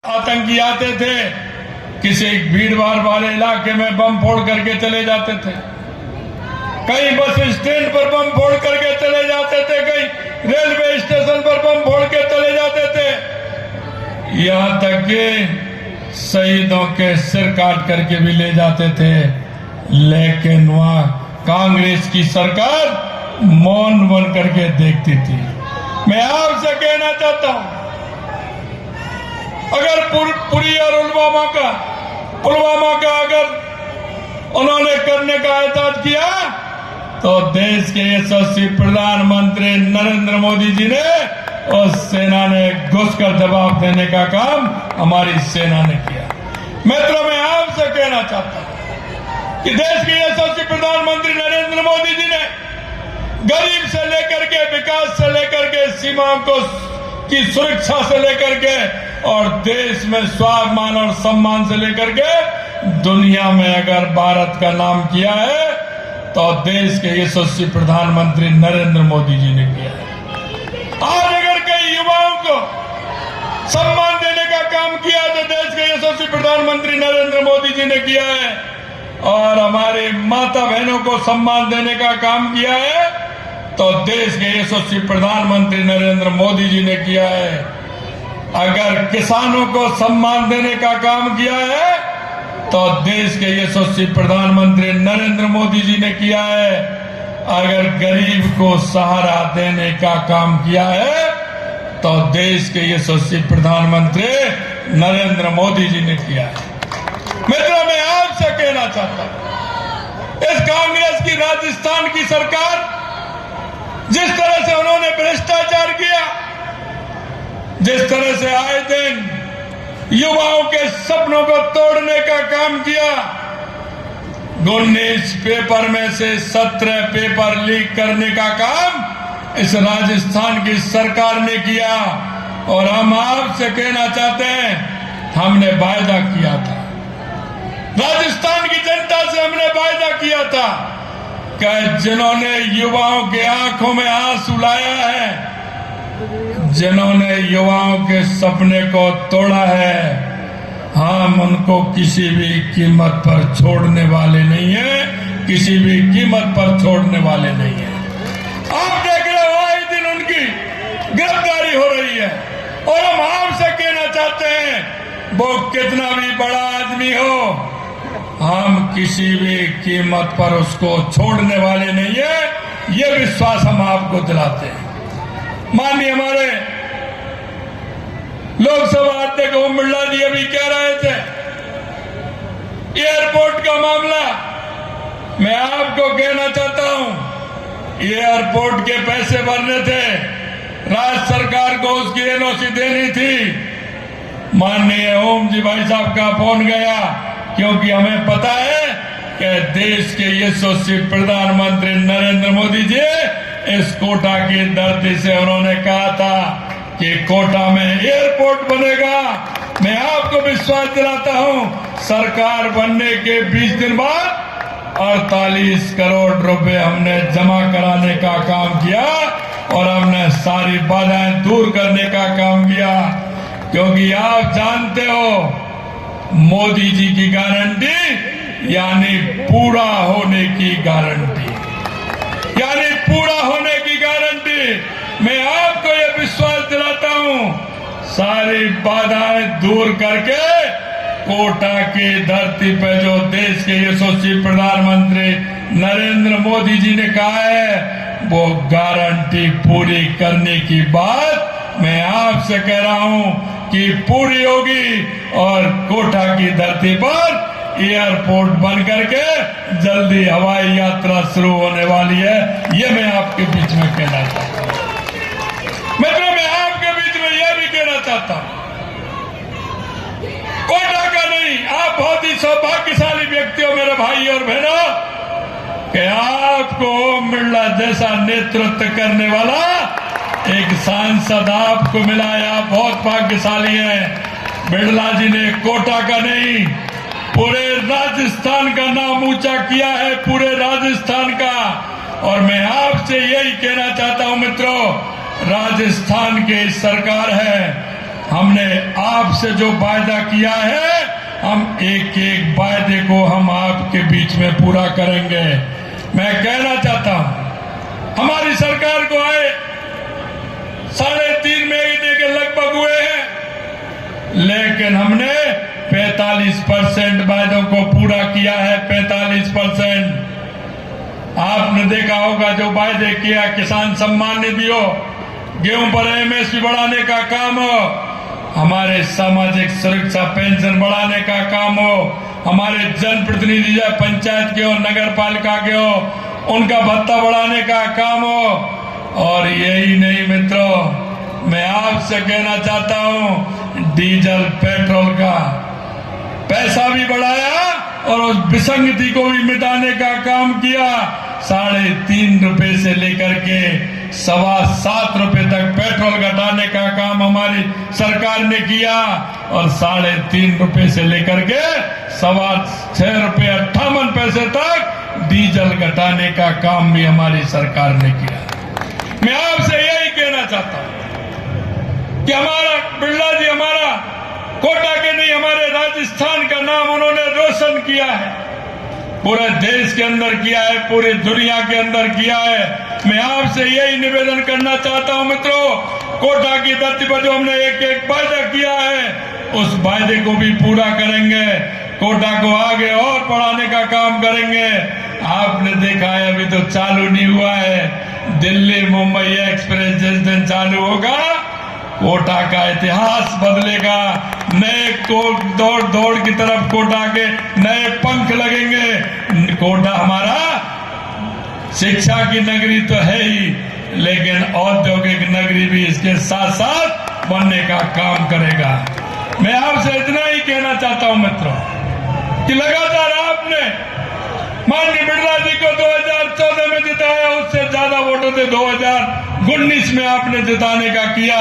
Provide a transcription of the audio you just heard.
आतंकी आते थे, किसी भीड़ भाड़ वाले इलाके में बम फोड़ करके चले जाते थे, कहीं बस स्टैंड पर बम फोड़ करके चले जाते थे, कहीं रेलवे स्टेशन पर बम फोड़ के चले जाते थे, यहां तक कि शहीदों के सिर काट करके भी ले जाते थे। लेकिन वहां कांग्रेस की सरकार मौन बन करके देखती थी। मैं आपसे कहना चाहता हूं, अगर पुरी और पुलवामा का अगर उन्होंने करने का एहसास किया तो देश के यशस्वी प्रधानमंत्री नरेंद्र मोदी जी ने और सेना ने घुसकर जवाब देने का काम हमारी सेना ने किया। मित्रों, मैं आपसे कहना चाहता हूं कि देश के यशस्वी प्रधानमंत्री नरेंद्र मोदी जी ने गरीब से लेकर के विकास से लेकर के सीमाओं को की सुरक्षा से लेकर के और देश में स्वाभिमान और सम्मान से लेकर के दुनिया में अगर भारत का नाम किया है तो देश के यशस्वी प्रधानमंत्री नरेंद्र मोदी जी ने किया है। आज अगर कई युवाओं को सम्मान देने का काम किया तो देश के यशस्वी प्रधानमंत्री नरेंद्र मोदी जी ने किया है, और हमारे माता बहनों को सम्मान देने का काम किया है तो देश के यशस्वी प्रधानमंत्री नरेंद्र मोदी जी ने किया है। अगर किसानों को सम्मान देने का काम किया है तो देश के यशस्वी प्रधानमंत्री नरेंद्र मोदी जी ने किया है। अगर गरीब को सहारा देने का काम किया है तो देश के यशस्वी प्रधानमंत्री नरेंद्र मोदी जी ने किया है। मित्रों, मैं आपसे कहना चाहता हूं, इस कांग्रेस की राजस्थान की सरकार जिस तरह से उन्होंने भ्रष्टाचार किया, जिस तरह से आए दिन युवाओं के सपनों को तोड़ने का काम किया, 19 पेपर में से 17 पेपर लीक करने का काम इस राजस्थान की सरकार ने किया। और हम आपसे कहना चाहते हैं, हमने वायदा किया था, राजस्थान की जनता से हमने वायदा किया था कि जिन्होंने युवाओं के आंखों में आंसू लाया है, जिन्होंने युवाओं के सपने को तोड़ा है, हम उनको किसी भी कीमत पर छोड़ने वाले नहीं है, किसी भी कीमत पर छोड़ने वाले नहीं है। आप देख रहे हो आए दिन उनकी गिरफ्तारी हो रही है, और हम आपसे कहना चाहते हैं, वो कितना भी बड़ा आदमी हो, हम किसी भी कीमत पर उसको छोड़ने वाले नहीं है, ये विश्वास हम आपको दिलाते हैं। माननीय हमारे लोकसभा अध्यक्ष ओम बिरला जी अभी कह रहे थे एयरपोर्ट का मामला, मैं आपको कहना चाहता हूं, एयरपोर्ट के पैसे भरने थे, राज्य सरकार को उसकी एनओसी देनी थी। माननीय ओम जी भाई साहब का फोन गया, क्योंकि हमें पता है कि देश के यशस्वी प्रधानमंत्री नरेंद्र मोदी जी इस कोटा की धरती से उन्होंने कहा था कि कोटा में एयरपोर्ट बनेगा। मैं आपको विश्वास दिलाता हूं, सरकार बनने के 20 दिन बाद 48 करोड़ रुपए हमने जमा कराने का काम किया और हमने सारी बाधाएं दूर करने का काम किया। क्योंकि आप जानते हो, मोदी जी की गारंटी यानी पूरा होने की गारंटी, यानी पूरा होने की गारंटी। मैं आपको यह विश्वास दिलाता हूं, सारी बाधाएं दूर करके कोटा की धरती पे जो देश के यशस्वी प्रधानमंत्री नरेंद्र मोदी जी ने कहा है, वो गारंटी पूरी करने की बात मैं आपसे कह रहा हूं कि पूरी होगी, और कोटा की धरती पर एयरपोर्ट बन करके जल्दी हवाई यात्रा शुरू होने वाली है। ये मैं आपके बीच में कहना चाहता हूं। मित्रों, मैं आपके बीच में यह भी कहना चाहता हूं, कोटा का नहीं, आप बहुत ही सौभाग्यशाली व्यक्ति हो मेरे भाई और बहनों, कि आपको ओम बिरला जैसा नेतृत्व करने वाला एक सांसद आपको मिला है। आप बहुत भाग्यशाली हैं। बिरला जी ने कोटा का नहीं, पूरे राजस्थान का नाम ऊंचा किया है, पूरे राजस्थान का। और मैं आपसे यही कहना चाहता हूं मित्रों, राजस्थान की सरकार है, हमने आपसे जो वायदा किया है, हम एक एक वायदे को हम आपके बीच में पूरा करेंगे। मैं कहना चाहता हूं, हमारी सरकार को आए 3.5 महीने के लगभग हुए हैं, लेकिन हमने 45% वायदों को पूरा किया है। 45%। आपने देखा होगा जो वायदे किया, किसान सम्मान निधि हो, गेहूं पर एमएसपी बढ़ाने का काम हो, हमारे सामाजिक सुरक्षा पेंशन बढ़ाने का काम हो, हमारे जनप्रतिनिधि या पंचायत के हो, नगर पालिका के हो, उनका भत्ता बढ़ाने का काम हो। और यही नहीं मित्रों, मैं आपसे कहना चाहता हूं, डीजल पेट्रोल का पैसा भी बढ़ाया और उस विसंगति को भी मिटाने का काम किया। 3.5 रुपए से लेकर के 7.25 रुपए तक पेट्रोल घटाने का काम हमारी सरकार ने किया और 3.5 रुपए से लेकर के 6.25 रुपए 58 पैसे तक डीजल घटाने का काम भी हमारी सरकार ने किया। मैं आपसे यही कहना चाहता हूं कि हमारा बिरला जी हमारा कोटा के नहीं, हमारे राजस्थान का नाम उन्होंने रोशन किया है, पूरे देश के अंदर किया है, पूरी दुनिया के अंदर किया है। मैं आपसे यही निवेदन करना चाहता हूं मित्रों, कोटा की धरती पर जो हमने एक एक वायदा किया है, उस वायदे को भी पूरा करेंगे। कोटा को आगे और बढ़ाने का काम करेंगे। आपने देखा है, अभी तो चालू नहीं हुआ है, दिल्ली मुंबई एक्सप्रेस जिस दिन चालू होगा, कोटा का इतिहास बदलेगा। नए दौड़ की तरफ कोटा के नए पंख लगेंगे। कोटा हमारा शिक्षा की नगरी तो है ही, लेकिन औद्योगिक नगरी भी इसके साथ साथ बनने का काम करेगा। मैं आपसे इतना ही कहना चाहता हूं मित्रों कि लगातार आपने माननीय बिरला जी को 2014 में जिताया, उससे ज्यादा वोटों से 2019 में आपने जिताने का किया।